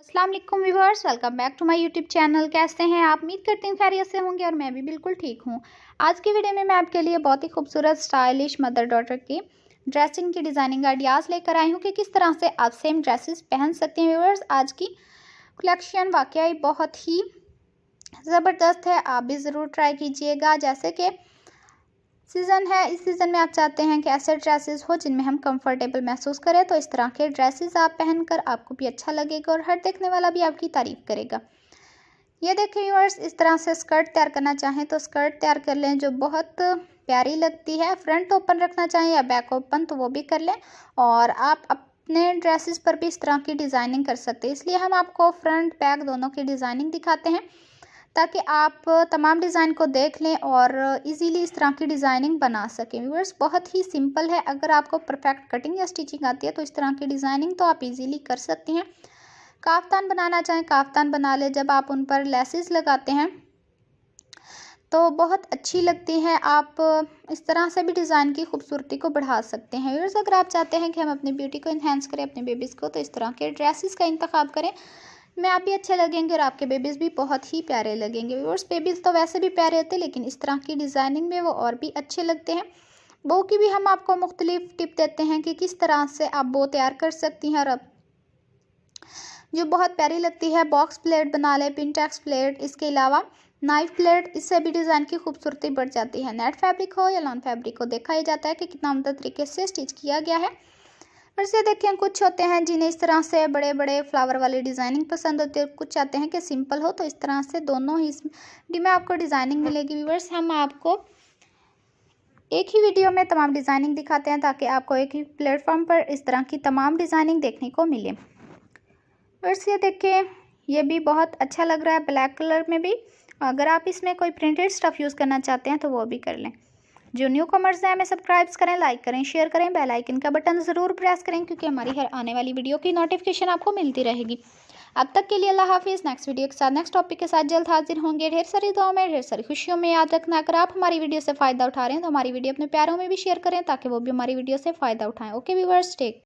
अस्सलाम वालेकुम viewers, welcome back to my YouTube channel. कैसे हैं आप? उम्मीद करती हूँ खैरियत से होंगे और मैं भी बिल्कुल ठीक हूँ। आज की वीडियो में मैं आपके लिए बहुत ही खूबसूरत स्टाइलिश मदर डॉटर की ड्रेसिंग की डिज़ाइनिंग आइडियाज़ लेकर आई हूँ कि किस तरह से आप सेम ड्रेसेस पहन सकते हैं। व्यूअर्स, आज की कलेक्शन वाकई बहुत ही ज़बरदस्त है, आप भी ज़रूर ट्राई कीजिएगा। जैसे कि सीज़न है, इस सीज़न में आप चाहते हैं कि ऐसे ड्रेसेस हो जिनमें हम कंफर्टेबल महसूस करें, तो इस तरह के ड्रेसेस आप पहनकर आपको भी अच्छा लगेगा और हर देखने वाला भी आपकी तारीफ़ करेगा। ये देखें व्यूअर्स, इस तरह से स्कर्ट तैयार करना चाहें तो स्कर्ट तैयार कर लें जो बहुत प्यारी लगती है। फ्रंट ओपन रखना चाहें या बैक ओपन तो वो भी कर लें, और आप अपने ड्रेसेस पर भी इस तरह की डिज़ाइनिंग कर सकते हैं। इसलिए हम आपको फ्रंट बैक दोनों की डिज़ाइनिंग दिखाते हैं ताकि आप तमाम डिज़ाइन को देख लें और इजीली इस तरह की डिज़ाइनिंग बना सकें। व्यूअर्स, बहुत ही सिंपल है। अगर आपको परफेक्ट कटिंग या स्टिचिंग आती है तो इस तरह की डिज़ाइनिंग तो आप इजीली कर सकती हैं। काफ्तान बनाना चाहें काफ्तान बना ले, जब आप उन पर लेसेस लगाते हैं तो बहुत अच्छी लगती हैं। आप इस तरह से भी डिज़ाइन की खूबसूरती को बढ़ा सकते हैं। व्यूअर्स, अगर आप चाहते हैं कि हम अपनी ब्यूटी को इन्हेंस करें अपने बेबीज़ को, तो इस तरह के ड्रेसेस का इंतखाब करें। में आप भी अच्छे लगेंगे और आपके बेबीज़ भी बहुत ही प्यारे लगेंगे। व्यूअर्स, बेबीज़ तो वैसे भी प्यारे होते हैं, लेकिन इस तरह की डिज़ाइनिंग में वो और भी अच्छे लगते हैं। बो की भी हम आपको मुख्तलिफ टिप देते हैं कि किस तरह से आप बो तैयार कर सकती हैं और अब जो बहुत प्यारी लगती है। बॉक्स प्लेट बना लें, पिनटैक्स प्लेट, इसके अलावा नाइफ प्लेट, इससे भी डिज़ाइन की खूबसूरती बढ़ जाती है। नेट फैब्रिक हो या लॉन फैब्रिक हो, देखा ही जाता है कि कितना उम्दा तरीके से स्टिच किया गया है। वैसे देखें, कुछ होते हैं जिन्हें इस तरह से बड़े बड़े फ्लावर वाली डिज़ाइनिंग पसंद होती है, कुछ चाहते हैं कि सिंपल हो, तो इस तरह से दोनों ही में आपको डिज़ाइनिंग मिलेगी। व्यूअर्स, हम आपको एक ही वीडियो में तमाम डिज़ाइनिंग दिखाते हैं ताकि आपको एक ही प्लेटफॉर्म पर इस तरह की तमाम डिज़ाइनिंग देखने को मिले। व्यूअर्स, ये देखें, ये भी बहुत अच्छा लग रहा है ब्लैक कलर में भी। अगर आप इसमें कोई प्रिंटेड स्टफ़ यूज़ करना चाहते हैं तो वो भी कर लें। जो न्यू कमर्स हैं हमें सब्सक्राइब करें, लाइक करें, शेयर करें, बेल आइकन का बटन ज़रूर प्रेस करें क्योंकि हमारी हर आने वाली वीडियो की नोटिफिकेशन आपको मिलती रहेगी। अब तक के लिए अल्लाह हाफिज़। नेक्स्ट वीडियो के साथ, नेक्स्ट टॉपिक के साथ जल्द हाजिर होंगे। ढेर सारी दुआओं में, ढेर सारी खुशियों में। याद रखना, अगर आप हमारी वीडियो से फ़ायदा उठा रहे हैं तो हमारी वीडियो अपने प्यारों में भी शेयर करें ताकि वो भी हमारी वीडियो से फ़ायदा उठाएँ। Okay viewers, take